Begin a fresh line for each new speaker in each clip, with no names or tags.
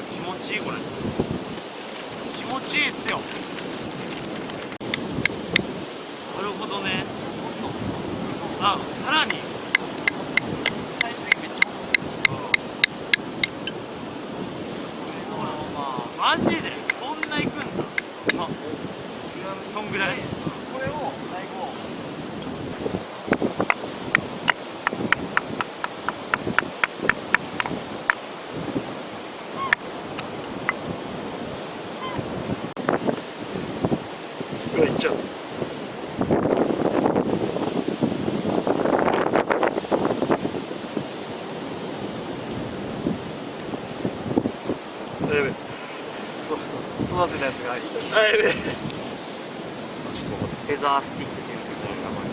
気持ちいい、これ気持ちいいっすよ。なるほどね。あ、さらに
最終的にめっちゃ
すごい。マジでそんな行くんだ。まあ、そんぐらい。
これを最後
うわ、行っちゃう。やべ。
そう育てたやつが
あ、やべ。
フェザースティックっていうんですけど、名前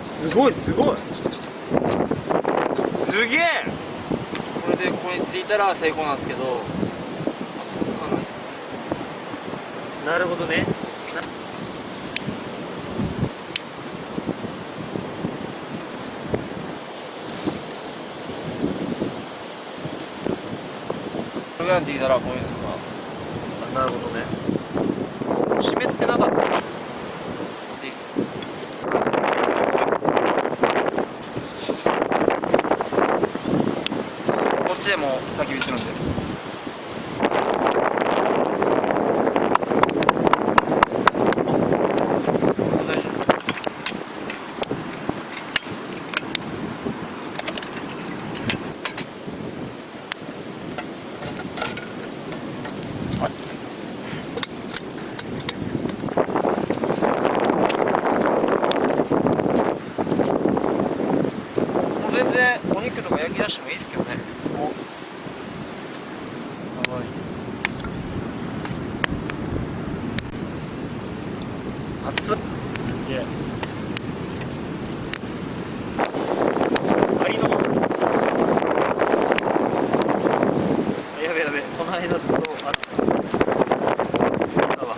すごいすごい。すげえ。
これでこれについたら成功なんですけど、つかない。
なるほどね。
これがついたらこういうのが
なるほどね。
湿ってなかったでいいっすよ。こっちでも焚き火するんで。大丈夫。熱い。もう全然お肉とか焼き出してもいいですけどね。やばい。熱っ。
すげえ。アリの。やべやべ。この間とあった。そうだわ。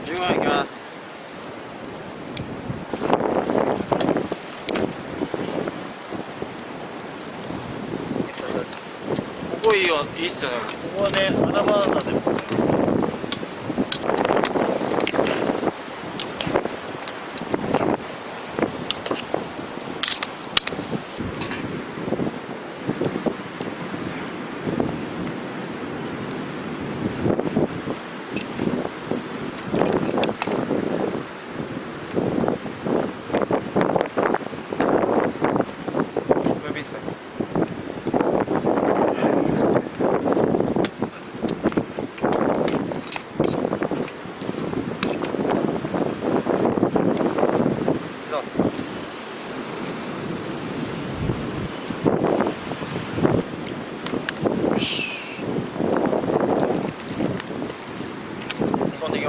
15いきます。ここいいよ、いいっすよね。
ここはね、穴場なんだよ。
ムービーっすか。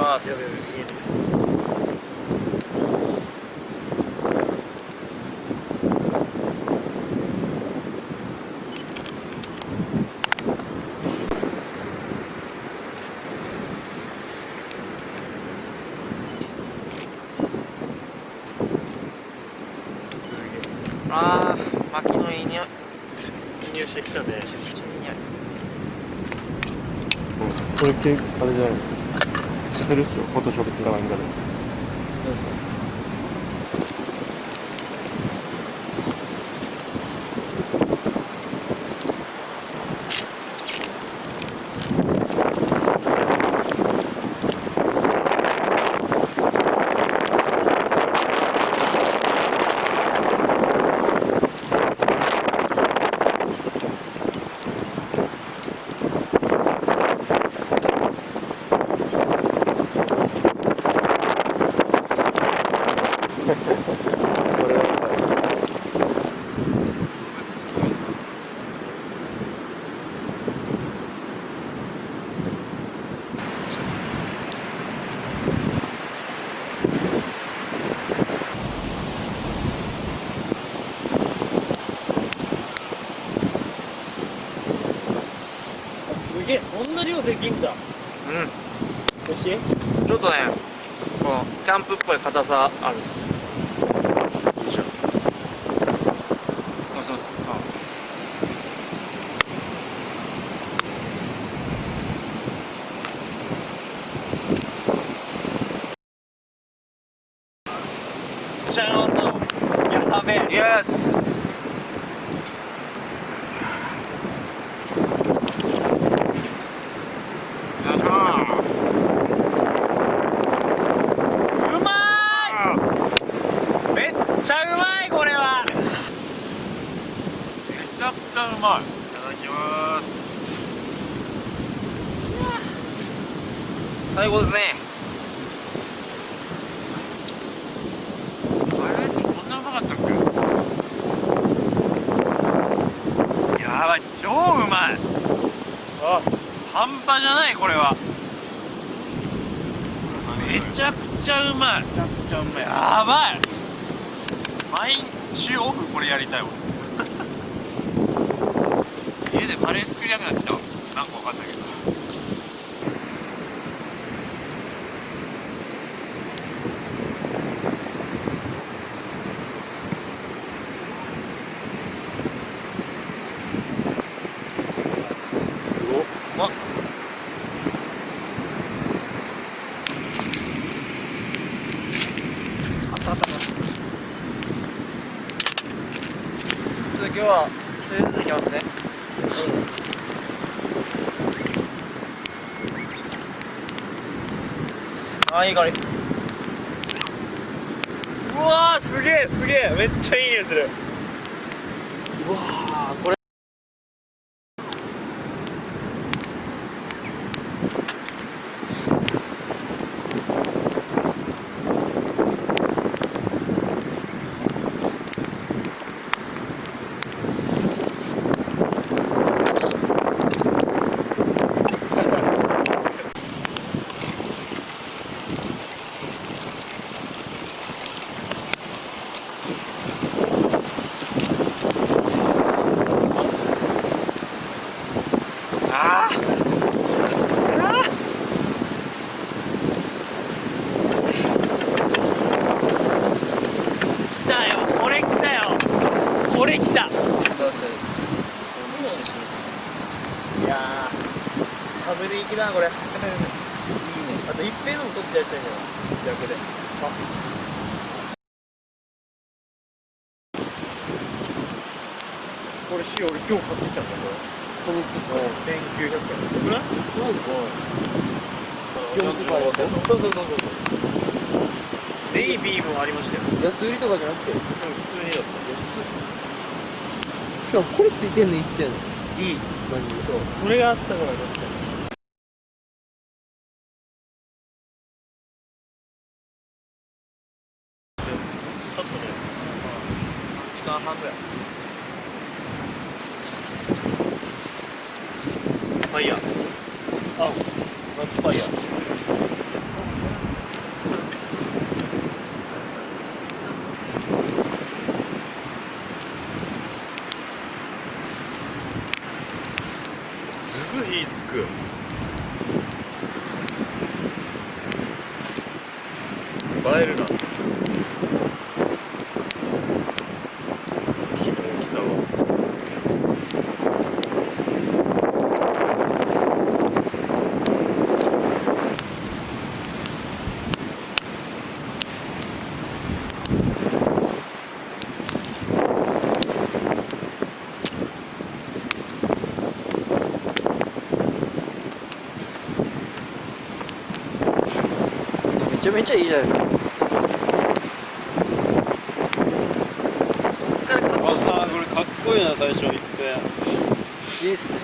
ます。
やべやべ見える。
あー、薪のいい匂い。
いい匂いしてきたね。
めっちゃいい匂い。
これ系あれじゃないの消せるっしょ、フォトショップかなんかで。それは
すげえ、そんな量できんだ。美味しい？
ちょっとね、このキャンプっぽい硬さあるっす。いいじゃん。そうそうそう。
チャンス。やべえ。
イエス。
うまーい。めっちゃうまいこれは。めちゃくちゃうまい。いただきます。
最高ですね。
カレーってこんなうまかったっけ？やばい、超うまい。あ、半端じゃないこれは。めちゃくちゃうまい。めちゃくちゃうまい。やばい。毎週オフこれやりたい俺。家でカレー作りたくなってきたわ。なんかわかんないけど。
すごっ。
うまっ。
熱々。ちょっと今日は一人ずついきますね。あー、いい香り。
うわー、すげえすげえ、めっちゃいい匂いする。うわー、これ
あー。
来たよ、これ来たよ、これ来た。いやー、サブでいきなこれ。いいね。あと一平のも取ってやりたいんだよ。逆で。これ塩俺今日買ってきたんだよこれ。
この寿司
1900円。よくない？
業務スーパーでやつ
そうそうそうそうそう。ネイビーもありましたよ。
安売りとかじゃなくて
普通にだっ
しかもこれついてんの一緒やね
た。いい。
マジで
そう。それがあったからだったよ。ちょっとね。
3時間半ぐらい。
ファイヤー。あ、ナッツファイヤー。
火つく。映えるな。火の大きさは。
めちゃめちゃいいじゃないですか。
あ、さあ、これかっこいいな、最初行って。
いいっすね。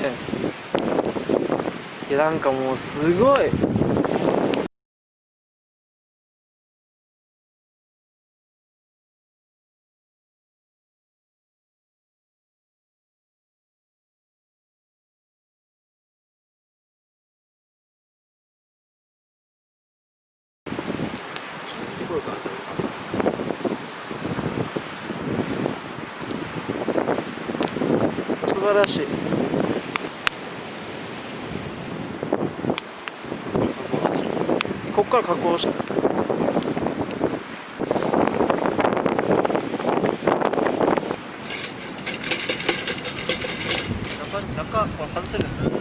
いや、なんかもうすごい。素晴らしい。こっから加工し。
中これ外せるんですよ。これを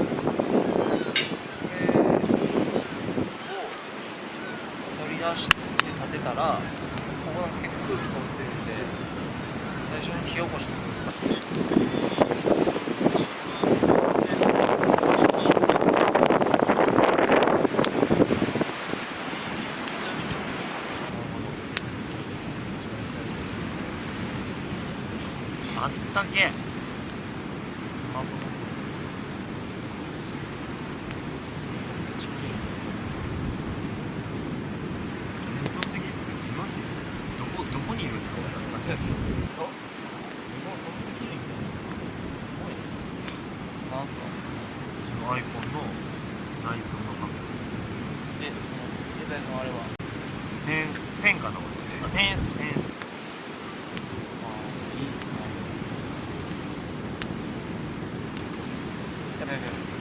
取り出して立てたら、ここなんか結構空気通ってるんで、最初に火起こしに難しい。あったけスマホのめっちゃ綺麗。幻想的ですよ。いますよ。どこにいるんですか。すごい、そんな綺麗みたいな。すごいね。なんすか。その iPhone の内蔵のカメラ。
で、その携帯のあれは
天かな。あ、天S。
いいっすね。やばいやばいやばい。